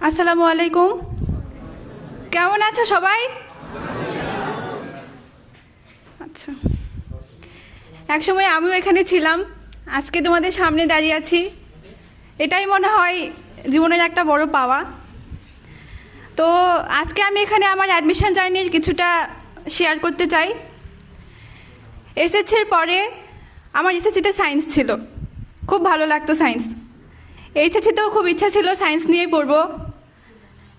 আসসালামু আলাইকুম। কেমন আছো সবাই? আচ্ছা, একসময় আমিও এখানে ছিলাম, আজকে তোমাদের সামনে দাঁড়িয়ে আছি। এটাই মনে হয় জীবনের একটা বড় পাওয়া। তো আজকে আমি এখানে আমার অ্যাডমিশন জার্নির কিছুটা শেয়ার করতে চাই। এসএসসির পরে আমার এসএসসিতে সায়েন্স ছিল, খুব ভালো লাগতো সায়েন্স। এইচএসসিতেও খুব ইচ্ছা ছিল সায়েন্স নিয়েই পড়বো,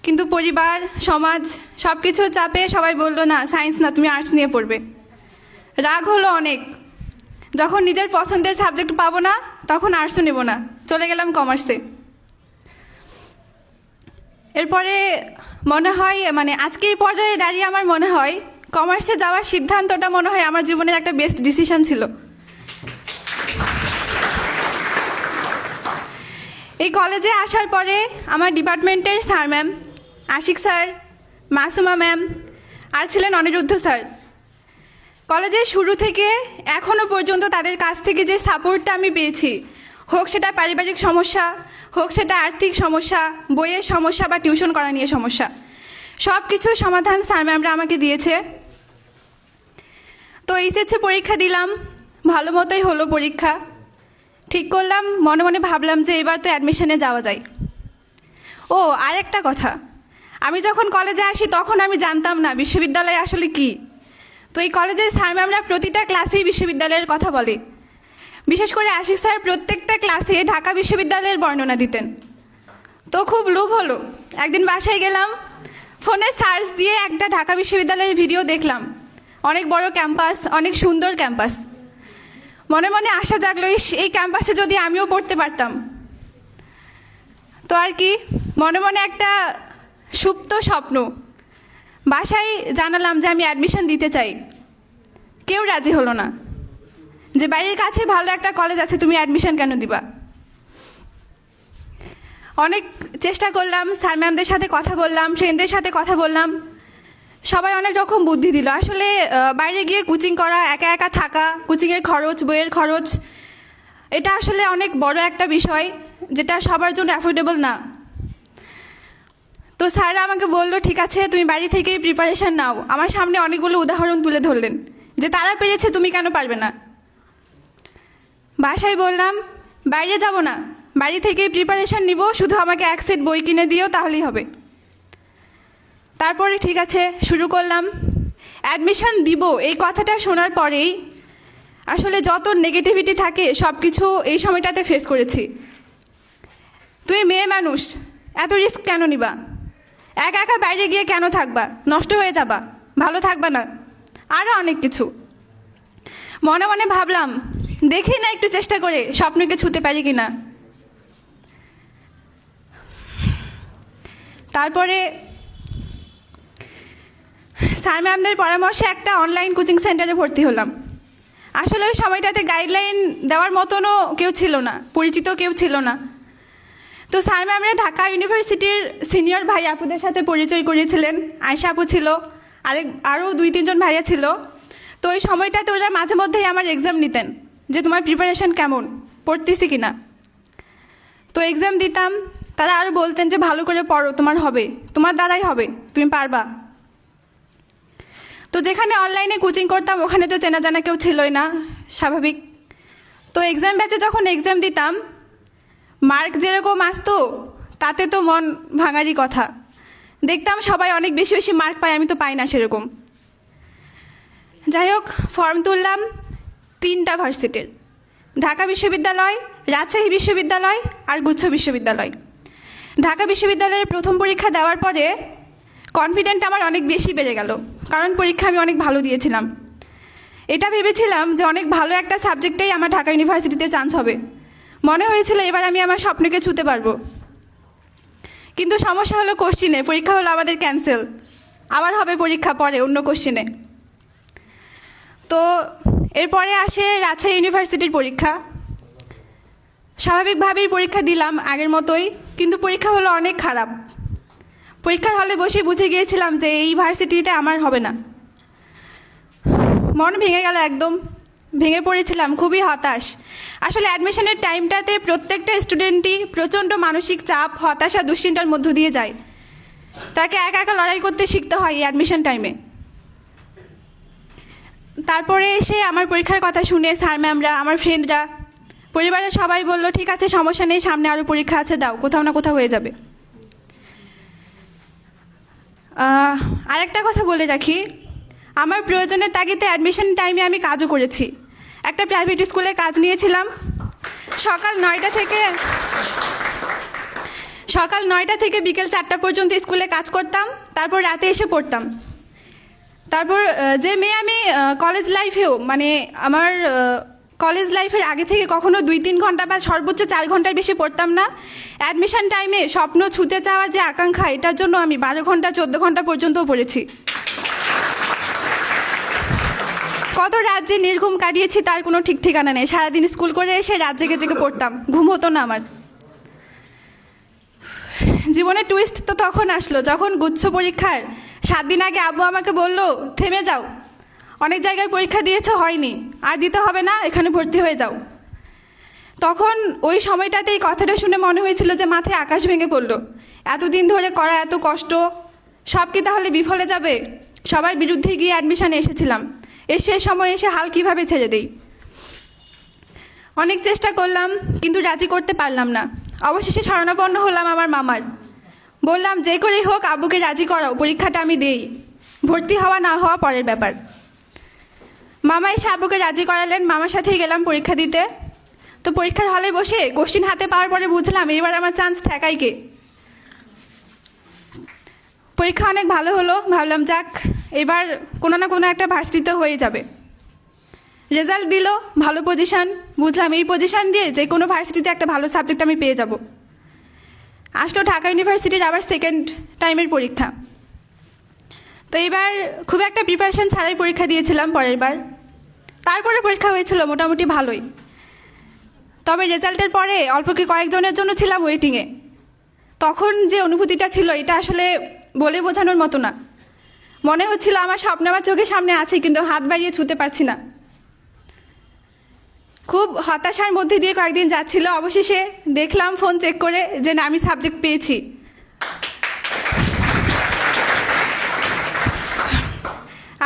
কিন্তু পরিবার, সমাজ সব কিছুর চাপে সবাই বললো না, সায়েন্স না, তুমি আর্টস নিয়ে পড়বে। রাগ হলো অনেক। যখন নিজের পছন্দের সাবজেক্ট পাবো না, তখন আর্টসও নেব না, চলে গেলাম কমার্সে। এরপরে মনে হয় আজকে এই পর্যায়ে দাঁড়িয়ে আমার মনে হয় কমার্সে যাওয়ার সিদ্ধান্তটা মনে হয় আমার জীবনের একটা বেস্ট ডিসিশন ছিল। এই কলেজে আসার পরে আমার ডিপার্টমেন্টের sir ma'am, Ashiq sir, Masuma ma'am আর ছিলেন অনিরুদ্ধ স্যার, কলেজের শুরু থেকে এখনও পর্যন্ত তাদের কাছ থেকে যে সাপোর্টটা আমি পেয়েছি, হোক সেটা পারিবারিক সমস্যা, হোক সেটা আর্থিক সমস্যা, বইয়ের সমস্যা বা টিউশন করা নিয়ে সমস্যা, সব কিছুর সমাধান স্যার ম্যামরা আমাকে দিয়েছে। তো এইচএসসি পরীক্ষা দিলাম, ভালো মতোই হলো পরীক্ষা। ঠিক করলাম, মনে মনে ভাবলাম যে এবার তো অ্যাডমিশনে যাওয়া যায়। ও আর একটা কথা, আমি যখন কলেজে আসি তখন আমি জানতাম না বিশ্ববিদ্যালয় আসলে কি। তো এই কলেজের স্যার ম্যামরা প্রতিটা ক্লাসেই বিশ্ববিদ্যালয়ের কথা বলে। বিশেষ করে আশিক স্যার প্রত্যেকটা ক্লাসে ঢাকা বিশ্ববিদ্যালয়ের বর্ণনা দিতেন। তো খুব লোভ হলো, একদিন বাসায় গেলাম, ফোনে সার্চ দিয়ে একটা ঢাকা বিশ্ববিদ্যালয়ের ভিডিও দেখলাম। অনেক বড় ক্যাম্পাস, অনেক সুন্দর ক্যাম্পাস। মনে মনে আশা জাগলো, এই ক্যাম্পাসে যদি আমিও পড়তে পারতাম। তো আর কি, মনে মনে একটা সুপ্ত স্বপ্ন। বাসায় জানালাম যে আমি অ্যাডমিশন দিতে চাই, কেউ রাজি হলো না, যে বাড়ির কাছে ভালো একটা কলেজ আছে, তুমি অ্যাডমিশন কেন দিবা। অনেক চেষ্টা করলাম, স্যার ম্যামদের সাথে কথা বললাম, ফ্রেন্ডদের সাথে কথা বললাম, সবাই অনেক রকম বুদ্ধি দিল। আসলে বাইরে গিয়ে কোচিং করা, একা একা থাকা, কোচিংয়ের খরচ, বইয়ের খরচ, এটা আসলে অনেক বড় একটা বিষয়, যেটা সবার জন্য অ্যাফোর্ডেবল না। তো স্যাররা আমাকে বললো, ঠিক আছে তুমি বাড়ি থেকেই প্রিপারেশান নাও। আমার সামনে অনেকগুলো উদাহরণ তুলে ধরলেন যে তারা পেরেছে, তুমি কেন পারবে না। বাসায় বললাম বাইরে যাব না, বাড়ি থেকেই প্রিপারেশান নিব, শুধু আমাকে এক সেট বই কিনে দিও, তাহলেই হবে। তারপরে ঠিক আছে শুরু করলাম। অ্যাডমিশন দিব এই কথাটা শোনার পরেই আসলে যত নেগেটিভিটি থাকে সব কিছু এই সময়টাতে ফেস করেছি। তুমি মেয়ে মানুষ, এত রিস্ক কেন নিবা, একা একা বাইরে গিয়ে কেন থাকবা, নষ্ট হয়ে যাবা, ভালো থাকবা না, আরও অনেক কিছু। মনে মনে ভাবলাম, দেখি না একটু চেষ্টা করে স্বপ্নকে ছুঁতে পারি কি না। তারপরে স্যার ম্যামদের পরামর্শে একটা অনলাইন কোচিং সেন্টারে ভর্তি হলাম। আসলে ওই সময়টাতে গাইডলাইন দেওয়ার মতনও কেউ ছিল না, পরিচিত কেউ ছিল না। তো স্যার ম্যামরা ঢাকা ইউনিভার্সিটির সিনিয়র ভাই আপুদের সাথে পরিচয় করিয়েছিলেন। আয়শা আপু ছিল, আরও 2-3 জন ভাইয়া ছিল। তো ওই সময়টাতে ওরা মাঝে মধ্যেই আমার এক্সাম নিতেন, যে তোমার প্রিপারেশন কেমন, পড়তেছি কিনা। তো এক্সাম দিতাম, তারা আরও বলতেন যে ভালো করে পড়ো, তোমার হবে, তোমার দ্বারাই হবে, তুমি পারবা। তো যেখানে অনলাইনে কোচিং করতাম ওখানে তো চেনা জানা কেউ ছিলই না, স্বাভাবিক। তো এক্সাম ব্যাচে যখন এক্সাম দিতাম, মার্ক যেরকম আসতো তাতে তো মন ভাঙারই কথা। দেখতাম সবাই অনেক বেশি বেশি মার্ক পায়, আমি তো পাই না সেরকম। যাই হোক, ফর্ম তুললাম 3টা ভার্সিটির, ঢাকা বিশ্ববিদ্যালয়, রাজশাহী বিশ্ববিদ্যালয় আর গুচ্ছ বিশ্ববিদ্যালয়। ঢাকা বিশ্ববিদ্যালয়ের প্রথম পরীক্ষা দেওয়ার পরে কনফিডেন্ট আমার অনেক বেশি বেড়ে গেল, কারণ পরীক্ষা আমি অনেক ভালো দিয়েছিলাম। এটা ভেবেছিলাম যে অনেক ভালো একটা সাবজেক্টেই আমার ঢাকা ইউনিভার্সিটিতে চান্স হবে। মনে হয়েছিল এবার আমি আমার স্বপ্নকে ছুঁতে পারবো। কিন্তু সমস্যা হলো কোশ্চিনে, পরীক্ষা হলো আমাদের ক্যান্সেল, আবার হবে পরীক্ষা পরে অন্য কোশ্চিনে। তো এরপরে আসে রাজশাহী ইউনিভার্সিটির পরীক্ষা। স্বাভাবিকভাবেই পরীক্ষা দিলাম আগের মতোই, কিন্তু পরীক্ষা হলো অনেক খারাপ। পরীক্ষার হলে বসে বুঝে গিয়েছিলাম যে এই ভার্সিটিতে আমার হবে না। মন ভেঙে গেল একদম। ভেঙে পড়েছিলাম, খুবই হতাশ। আসলে অ্যাডমিশনের টাইমটাতে প্রত্যেকটা স্টুডেন্টই প্রচণ্ড মানসিক চাপ, হতাশা, দুশ্চিন্তার মধ্য দিয়ে যায়। তাকে একা একা লড়াই করতে শিখতে হয় এই অ্যাডমিশন টাইমে। তারপরে এসে আমার পরীক্ষার কথা শুনে স্যার ম্যামরা, আমার ফ্রেন্ডরা, পরিবারের সবাই বললো ঠিক আছে, সমস্যা নেই, সামনে আরও পরীক্ষা আছে, দাও, কোথাও না কোথাও হয়ে যাবে। আরেকটা কথা বলে রাখি, আমার প্রয়োজনের তাগিদে অ্যাডমিশন টাইমে আমি কাজও করেছি। একটা প্রাইভেট স্কুলে কাজ নিয়েছিলাম। সকাল 9টা থেকে বিকেল 4টা পর্যন্ত স্কুলে কাজ করতাম, তারপর রাতে এসে পড়তাম। তারপর যে মেয়ে আমি কলেজ লাইফেও, মানে আমার কলেজ লাইফের আগে থেকে কখনো 2-3 ঘন্টা বা সর্বোচ্চ 4 ঘন্টার বেশি পড়তাম না। অ্যাডমিশন টাইমে স্বপ্ন ছুঁতে চাওয়ার যে আকাঙ্ক্ষা, এটার জন্য আমি 12 ঘন্টা 14 ঘন্টা পর্যন্তও পড়েছি। কত রাত যে নির্ঘুম কাটিয়েছি তার কোনো ঠিক ঠিকানা নেই। সারাদিন স্কুল করে এসে রাত জেগে জেগে পড়তাম, ঘুম হতো না আমার। জীবনে টুইস্ট তো তখন আসলো যখন গুচ্ছ পরীক্ষার 7 দিন আগে আব্বু আমাকে বলল, থেমে যাও, অনেক জায়গায় পরীক্ষা দিয়েছো, হয়নি, আর দিতে হবে না, এখানে ভর্তি হয়ে যাও। তখন ওই সময়টাতে এই কথাটা শুনে মনে হয়েছিল যে মাথায় আকাশ ভেঙে পড়লো। এতদিন ধরে করা এত কষ্ট সব কি তাহলে বিফলে যাবে? সবার বিরুদ্ধে গিয়ে অ্যাডমিশনে এসেছিলাম, সময় এসে হাল কিভাবে ছেড়ে দেই। অনেক চেষ্টা করলাম কিন্তু রাজি করতে পারলাম না। অবশেষে শরণাপন্ন হলাম আমার মামার। বললাম যে করেই হোক আব্বুকে রাজি করাও, পরীক্ষাটা আমি দেই, ভর্তি হওয়া না হওয়া পরের ব্যাপার। মামা এসে আব্বুকে রাজি করালেন, মামার সাথেই গেলাম পরীক্ষা দিতে। তো পরীক্ষার হলে বসে কোশ্চিন হাতে পাওয়ার পরে বুঝলাম এবার আমার চান্স ঠেকাই কে। পরীক্ষা অনেক ভালো হলো, ভাবলাম যাক এবার কোনো না কোনো একটা ভার্সিটিতে হয়ে যাবে। রেজাল্ট দিল, ভালো পজিশান, বুঝলাম এই পজিশান দিয়ে যে কোনো ভার্সিটিতে একটা ভালো সাবজেক্ট আমি পেয়ে যাব। আসলো ঢাকা ইউনিভার্সিটির আবার সেকেন্ড টাইমের পরীক্ষা। তো এবার খুব একটা প্রিপারেশন ছাড়াই পরীক্ষা দিয়েছিলাম পরের বার। তারপরে পরীক্ষা হয়েছিল মোটামুটি ভালোই। তবে রেজাল্টের পরে অল্প কি কয়েকজনের জন্য ছিলাম ওয়েটিংয়ে। তখন যে অনুভূতিটা ছিল এটা আসলে বলে বোঝানোর মতো না। মনে হচ্ছিল আমার স্বপ্ন আমার চোখের সামনে আছে, কিন্তু হাত বাড়িয়ে ছুঁতে পারছি না। খুব হতাশার মধ্যে দিয়ে কয়েকদিন যাচ্ছিল। অবশেষে দেখলাম ফোন চেক করে যে না, আমি সাবজেক্ট পেয়েছি।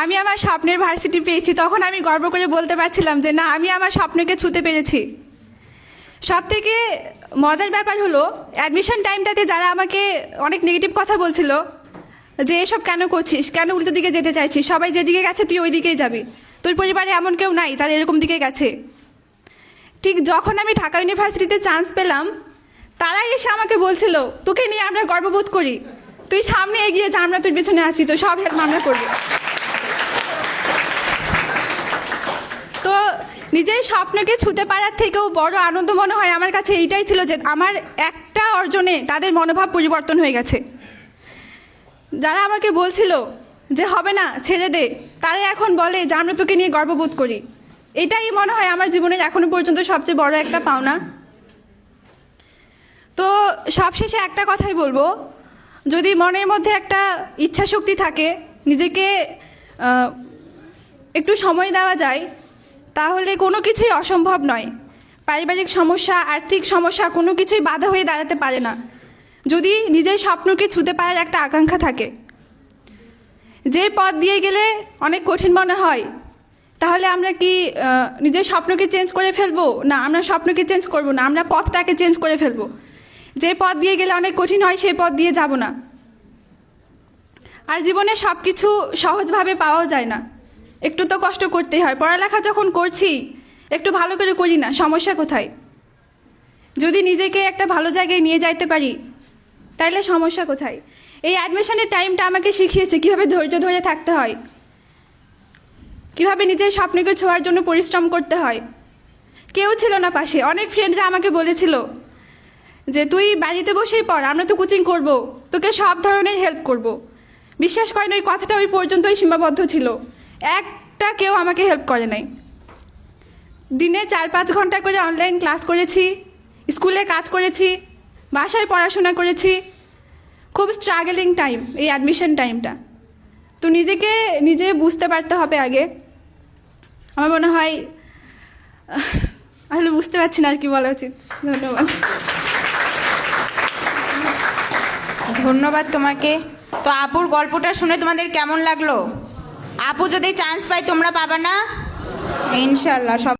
আমি আমার স্বপ্নের ভার্সিটি পেয়েছি। তখন আমি গর্ব করে বলতে পারছিলাম যে না, আমি আমার স্বপ্নকে ছুঁতে পেরেছি। সবথেকে মজার ব্যাপার হলো অ্যাডমিশন টাইমটাতে যারা আমাকে অনেক নেগেটিভ কথা বলছিল যে এসব কেন করছিস, কেন উল্টো দিকে যেতে চাইছিস, সবাই যেদিকে গেছে তুই ওই দিকেই যাবি, তোর পরিবারে এমন কেউ নাই যারা এরকম দিকে গেছে। ঠিক যখন আমি ঢাকা ইউনিভার্সিটিতে চান্স পেলাম, তারাই এসে আমাকে বলছিল তোকে নিয়ে আমরা গর্ববোধ করি, তুই সামনে এগিয়ে যা, আমরা তোর পিছনে আছি, তো সব হেল্প আমরা করবো। তো নিজের স্বপ্নকে ছুঁতে পারার থেকেও বড় আনন্দ মনে হয় আমার কাছে এইটাই ছিল যে আমার একটা অর্জনে তাদের মনোভাব পরিবর্তন হয়ে গেছে। যারা আমাকে বলছিল যে হবে না, ছেড়ে দে, তারা এখন বলে যে আমরা তোকে নিয়ে গর্ববোধ করি। এটাই মনে হয় আমার জীবনের এখনো পর্যন্ত সবচেয়ে বড় একটা পাওনা। তো সবশেষে একটা কথাই বলবো, যদি মনের মধ্যে একটা ইচ্ছা শক্তি থাকে, নিজেকে একটু সময় দেওয়া যায়, তাহলে কোনো কিছুই অসম্ভব নয়। পারিবারিক সমস্যা, আর্থিক সমস্যা কোনো কিছুই বাধা হয়ে দাঁড়াতে পারে না, যদি নিজের স্বপ্নকে ছুঁতে পারার একটা আকাঙ্ক্ষা থাকে। যে পথ দিয়ে গেলে অনেক কঠিন মনে হয়, তাহলে আমরা কি নিজের স্বপ্নকে চেঞ্জ করে ফেলবো? না, আমরা স্বপ্নকে চেঞ্জ করব না, আমরা পথটাকে চেঞ্জ করে ফেলবো। যে পথ দিয়ে গেলে অনেক কঠিন হয় সেই পথ দিয়ে যাব না। আর জীবনে সব কিছু সহজভাবে পাওয়াও যায় না, একটু তো কষ্ট করতেই হয়। পড়ালেখা যখন করছি একটু ভালো করে করি না, সমস্যা কোথায়? যদি নিজেকে একটা ভালো জায়গায় নিয়ে যাইতে পারি তাইলে সমস্যা কোথায়? এই অ্যাডমিশনের টাইমটা আমাকে শিখিয়েছে কীভাবে ধৈর্য ধরে থাকতে হয়, কীভাবে নিজের স্বপ্নকে ছোঁয়ার জন্য পরিশ্রম করতে হয়। কেউ ছিল না পাশে। অনেক ফ্রেন্ডরা আমাকে বলেছিল যে তুই বাড়িতে বসেই পড়, আমরা তো কোচিং করব, তোকে সব ধরনের হেল্প করব। বিশ্বাস করেন, ওই কথাটা ওই পর্যন্তই সীমাবদ্ধ ছিল। একটা কেউ আমাকে হেল্প করে নাই। দিনে 4-5 ঘন্টা করে অনলাইন ক্লাস করেছি, স্কুলে কাজ করেছি, বাসায় পড়াশোনা করেছি। খুব স্ট্রাগলিং টাইম এই অ্যাডমিশন টাইমটা। তো নিজেকে নিজে বুঝতে পারতে হবে আগে। আমার মনে হয় আসলে বুঝতে পারছি না আর কি বলা উচিত। ধন্যবাদ। ধন্যবাদ তোমাকে। তো আপুর গল্পটা শুনে তোমাদের কেমন লাগলো? আপু যদি চান্স পায় তোমরা পাবা না? ইনশাল্লাহ সব